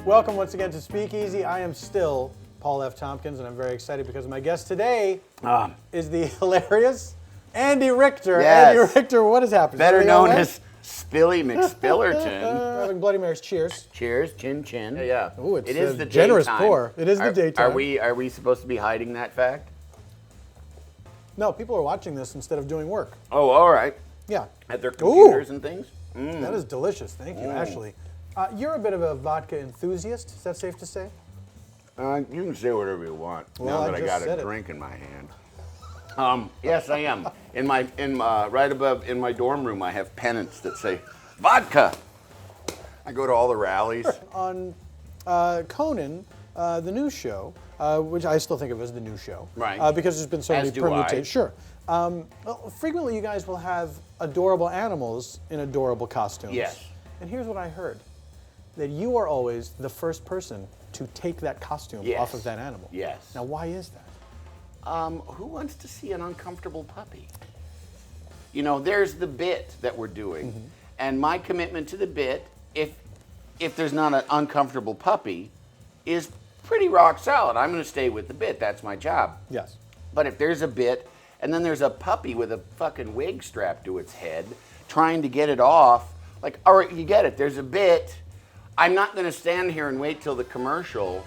Welcome once again to Speakeasy. I am still Paul F. Tompkins, and I'm very excited because my guest today is the hilarious Andy Richter. Yes. Andy Richter, what has happened? Better known as Spilly McSpillerton. We're having Bloody Marys. Cheers. Cheers, chin chin. Yeah. Ooh, it's it is the generous daytime. pour. It is the daytime. Are we supposed to be hiding that fact? No, people are watching this instead of doing work. Oh, all right. Yeah. At their computers and things. That is delicious. Thank you, Ashley. You're a bit of a vodka enthusiast. Is that safe to say? You can say whatever you want. Well, now that I got a it. drink in my hand. Yes, I am. Right above in my dorm room, I have pennants that say vodka. I go to all the rallies. On Conan, the news show, which I still think of as the news show, Right. Because there's been so As many do I. permutations. Sure. Frequently, you guys will have adorable animals in adorable costumes. Yes. And here's what I heard: that you are always the first person to take that costume Yes. off of that animal. Yes. Now, why is that? Who wants to see an uncomfortable puppy? You know, there's the bit that we're doing, and my commitment to the bit, if there's not an uncomfortable puppy, is pretty rock solid. I'm going to stay with the bit. That's my job. Yes. But if there's a bit, and then there's a puppy with a fucking wig strapped to its head, trying to get it off, like, all right, you get it. There's a bit. I'm not going to stand here and wait till the commercial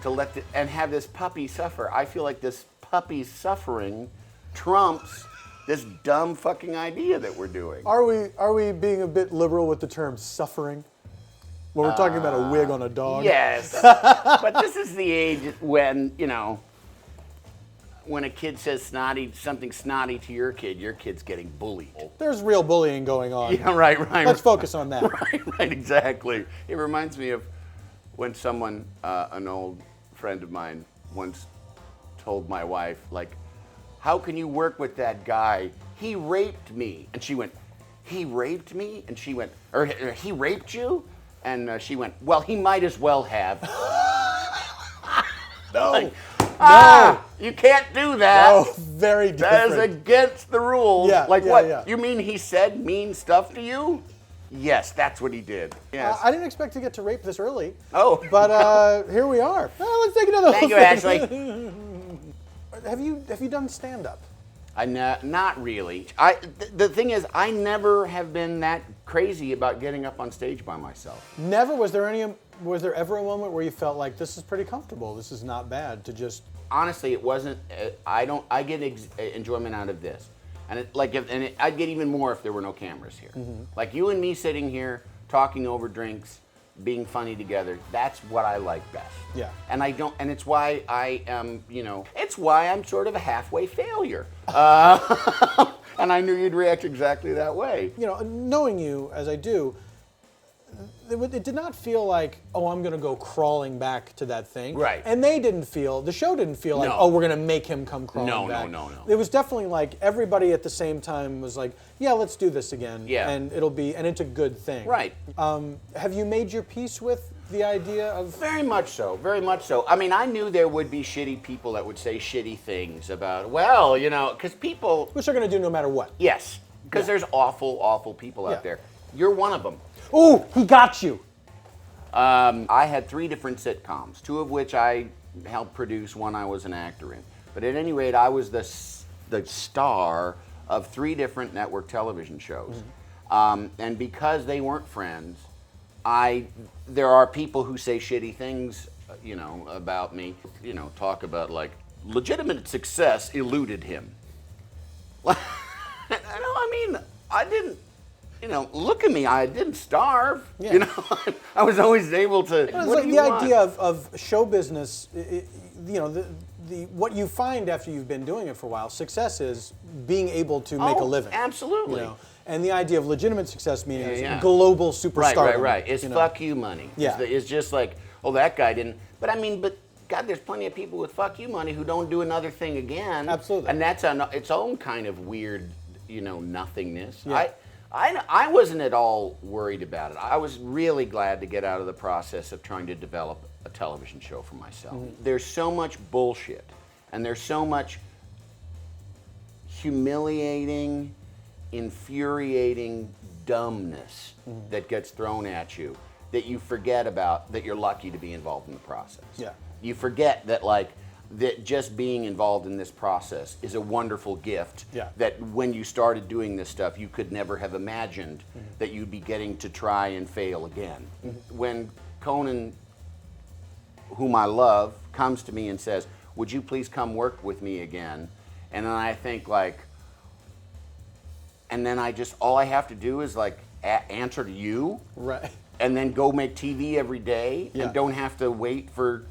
to and have this puppy suffer. I feel like this puppy's suffering trumps this dumb fucking idea that we're doing. Are we being a bit liberal with the term suffering? When we're talking about a wig on a dog? Yes. But this is the age when, you know, when a kid says something snotty to your kid's getting bullied. There's real bullying going on. Yeah, right. Let's focus on that. Right, exactly. It reminds me of when someone, an old friend of mine, once told my wife, like, how can you work with that guy? He raped me. And she went, he raped me? And she went, or he raped you? And she went, well, he might as well have. No. Like, No. You can't do that. No, very different. That is against the rules. Yeah, like yeah, what? yeah. You mean he said mean stuff to you? Yes, that's what he did. Yes. I didn't expect to get to rape this early. Oh. But here we are. Let's take another Thank you, thing. Ashley. Have you done stand-up? Not really. The thing is, I never have been that crazy about getting up on stage by myself. Never? Was there ever a moment where you felt like this is pretty comfortable? This is not bad to just... Honestly, it wasn't. I get enjoyment out of this, and I'd get even more if there were no cameras here. Like you and me sitting here talking over drinks, being funny together. That's what I like best. Yeah. And and it's why I am. It's why I'm sort of a halfway failure. And I knew you'd react exactly that way. Knowing you as I do, it did not feel like, oh, I'm going to go crawling back to that thing. Right. And the show didn't feel like, No. oh, we're going to make him come crawling back. No. It was definitely like everybody at the same time was like, yeah, let's do this again. Yeah. And it's a good thing. Right. Have you made your peace with the idea of... Very much so, very much so. I mean, I knew there would be shitty people that would say shitty things about, because people... Which they're going to do no matter what. Yes, because there's awful, awful people out there. You're one of them. Ooh, he got you. I had 3 different sitcoms, 2 of which I helped produce, 1 I was an actor in. But at any rate, I was the star of 3 different network television shows. And because they weren't friends, there are people who say shitty things, about me. Talk about like legitimate success eluded him. I didn't. Look at me. I didn't starve. Yeah. I was always able to. It's like the idea of show business. What you find after you've been doing it for a while, success is being able to make a living. Absolutely. And the idea of legitimate success meaning global superstar. Right. It's fuck you money. Yeah. It's just like, oh, that guy didn't. But God, there's plenty of people with fuck you money who don't do another thing again. Absolutely. And that's its own kind of weird, nothingness. Yeah. I wasn't at all worried about it. I was really glad to get out of the process of trying to develop a television show for myself. There's so much bullshit, and there's so much humiliating, infuriating dumbness that gets thrown at you that you forget about that you're lucky to be involved in the process. Yeah. You forget that that just being involved in this process is a wonderful gift. Yeah. That when you started doing this stuff, you could never have imagined that you'd be getting to try and fail again. When Conan, whom I love, comes to me and says, "Would you please come work with me again?" And then I think and then all I have to do is answer to you. Right. And then go make TV every day and don't have to wait for,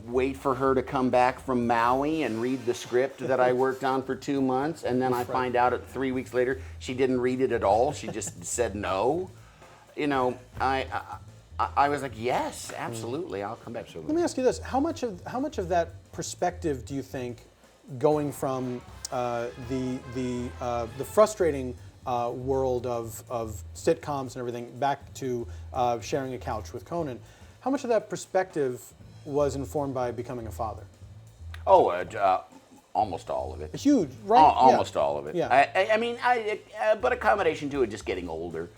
wait for her to come back from Maui and read the script that I worked on for 2 months, and then I find out 3 weeks later she didn't read it at all. She just said no. I was like, yes, absolutely, I'll come back. So let me ask you this: how much of that perspective do you think, going from the frustrating world of sitcoms and everything back to sharing a couch with Conan, how much of that perspective was informed by becoming a father? Oh, almost all of it. Huge, right? Almost all of it. Yeah. I mean, but a combination to it, just getting older.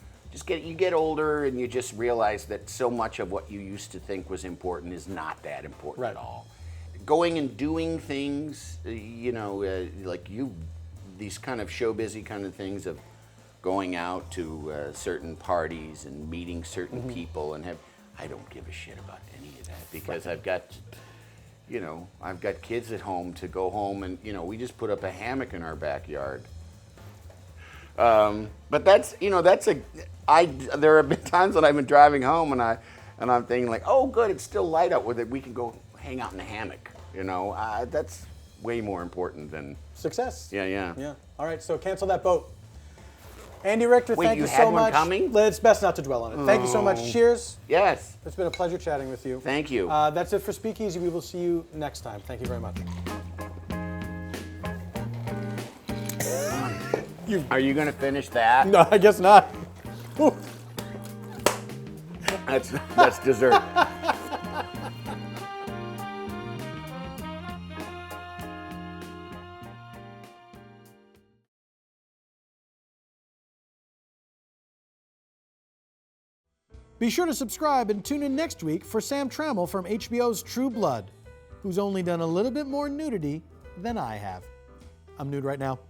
You get older and you just realize that so much of what you used to think was important is not that important at all. Going and doing things, these kind of show busy kind of things of going out to certain parties and meeting certain people and I don't give a shit about any of that because I've got kids at home to go home and, we just put up a hammock in our backyard. But there have been times when I've been driving home and I'm thinking oh good, it's still light out with it. We can go hang out in the hammock. That's way more important than success. Yeah. All right, so cancel that boat. Andy Richter, thank you so much. Coming? It's best not to dwell on it. Thank you so much. Cheers. Yes. It's been a pleasure chatting with you. Thank you. That's it for Speakeasy. We will see you next time. Thank you very much. Are you going to finish that? No, I guess not. Ooh. That's dessert. Be sure to subscribe and tune in next week for Sam Trammell from HBO's True Blood, who's only done a little bit more nudity than I have. I'm nude right now.